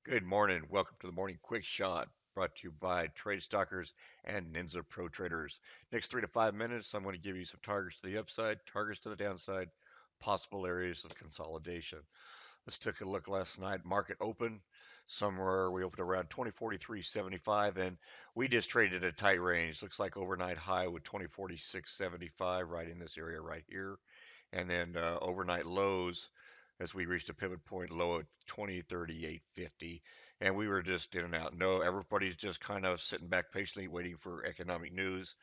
Good morning. Welcome to the Morning Quick Shot, brought to you by Trade Stockers and NINZA Pro Traders. Next 3 to 5 minutes, I'm going to give you some targets to the upside, targets to the downside, possible areas of consolidation. Let's take a look last night. Market open somewhere. We opened around 2043.75, and we just traded a tight range. Looks like overnight high with 2046.75 right in this area right here, and then overnight lows as we reached a pivot point low at 2038.50, and we were just in and out. No, everybody's just kind of sitting back patiently waiting for economic news.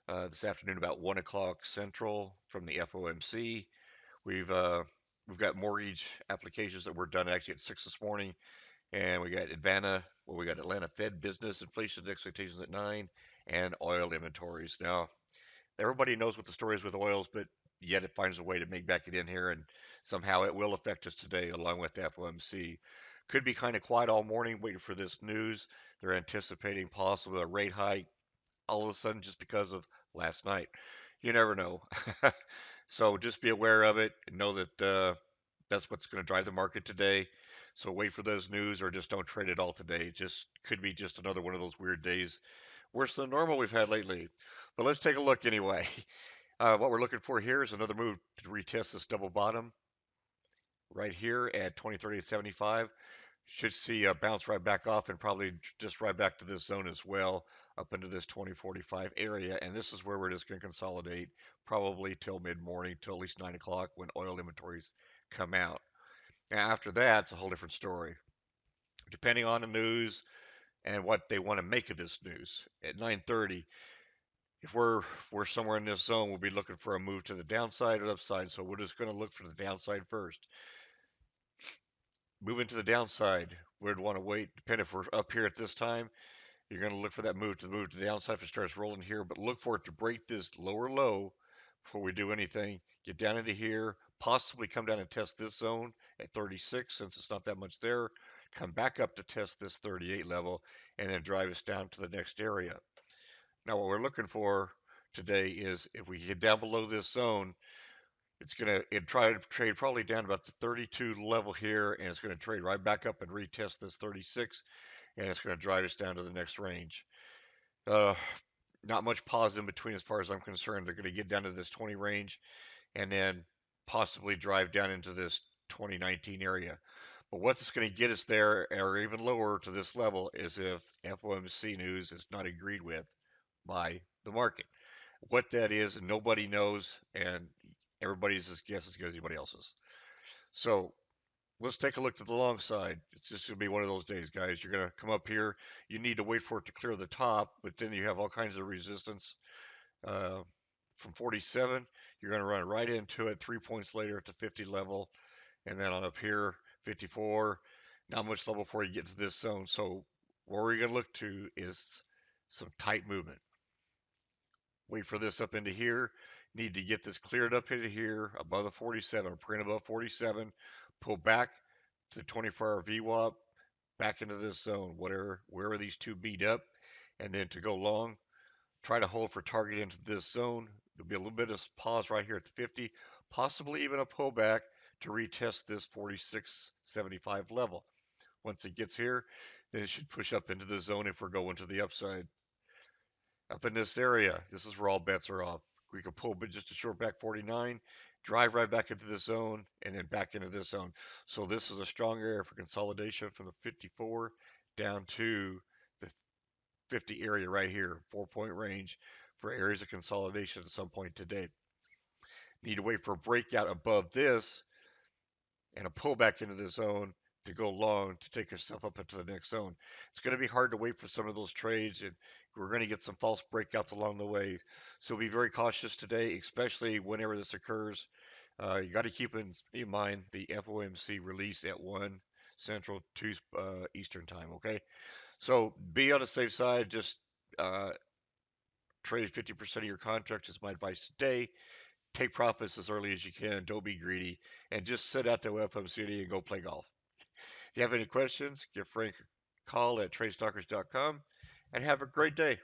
This afternoon about 1 o'clock Central from the FOMC. We've uh, we've got mortgage applications that were done actually at 6 this morning, and we got we got Atlanta Fed business inflation expectations at 9, and oil inventories. Now everybody knows what the story is with oils, but yet it finds a way to make back it in here, and somehow it will affect us today, along with the FOMC. Could be kind of quiet all morning waiting for this news. They're anticipating possibly a rate hike all of a sudden just because of last night. You never know. So just be aware of it and know that that's what's going to drive the market today. So wait for those news or just don't trade it all today. It just could be just another one of those weird days, worse than normal we've had lately. But let's take a look anyway. What we're looking for here is another move to retest this double bottom right here at 2030.75. Should see a bounce right back off and probably just right back to this zone as well, up into this 2045 area. And this is where we're just going to consolidate probably till mid morning, till at least 9 o'clock when oil inventories come out. Now, after that, it's a whole different story. Depending on the news and what they want to make of this news. At 9:30, if we're somewhere in this zone, we'll be looking for a move to the downside or upside. So we're just going to look for the downside first. Moving to the downside, we'd want to wait. Depending if we're up here at this time, you're going to look for that move to the downside if it starts rolling here. But look for it to break this lower low before we do anything. Get down into here, possibly come down and test this zone at 36 since it's not that much there. Come back up to test this 38 level and then drive us down to the next area. Now, what we're looking for today is if we get down below this zone, it try to trade probably down about the 32 level here, and it's gonna trade right back up and retest this 36, and it's gonna drive us down to the next range. Uh, Not much pause in between as far as I'm concerned. They're gonna get down to this 20 range, and then possibly drive down into this 2019 area. But what's going to get us there or even lower to this level is if FOMC news is not agreed with by the market. What that is, nobody knows, and everybody's as guess as good as anybody else's. So let's take a look to the long side. It's just going to be one of those days, guys. You're going to come up here. You need to wait for it to clear the top, but then you have all kinds of resistance. Uh, from 47, you're going to run right into it 3 points later at the 50 level, and then on up here, 54. Not much level before you get to this zone. So where we're going to look to is some tight movement. Wait for this up into here. Need to get this cleared up into here above the 47, print above 47, pull back to the 24-hour VWAP, back into this zone, wherever these two beat up, and then to go long, try to hold for target into this zone. There'll be a little bit of pause right here at the 50, possibly even a pullback to retest this 46.75 level. Once it gets here, then it should push up into the zone if we're going to the upside. Up in this area, this is where all bets are off. We could pull but just a short back 49, drive right back into this zone, and then back into this zone. So this is a strong area for consolidation from the 54 down to the 50 area right here, 4 point range for areas of consolidation at some point today. Need to wait for a breakout above this and a pullback into the zone to go long to take yourself up into the next zone. It's going to be hard to wait for some of those trades, and we're going to get some false breakouts along the way. So be very cautious today, especially whenever this occurs. You got to keep in mind the FOMC release at 1 Central, 2 Eastern time, okay? So be on the safe side. Just uh, trade 50% of your contracts is my advice today. Take profits as early as you can. Don't be greedy. And just sit out the FOMC and go play golf. If you have any questions, give Frank a call at tradestalkers.com and have a great day.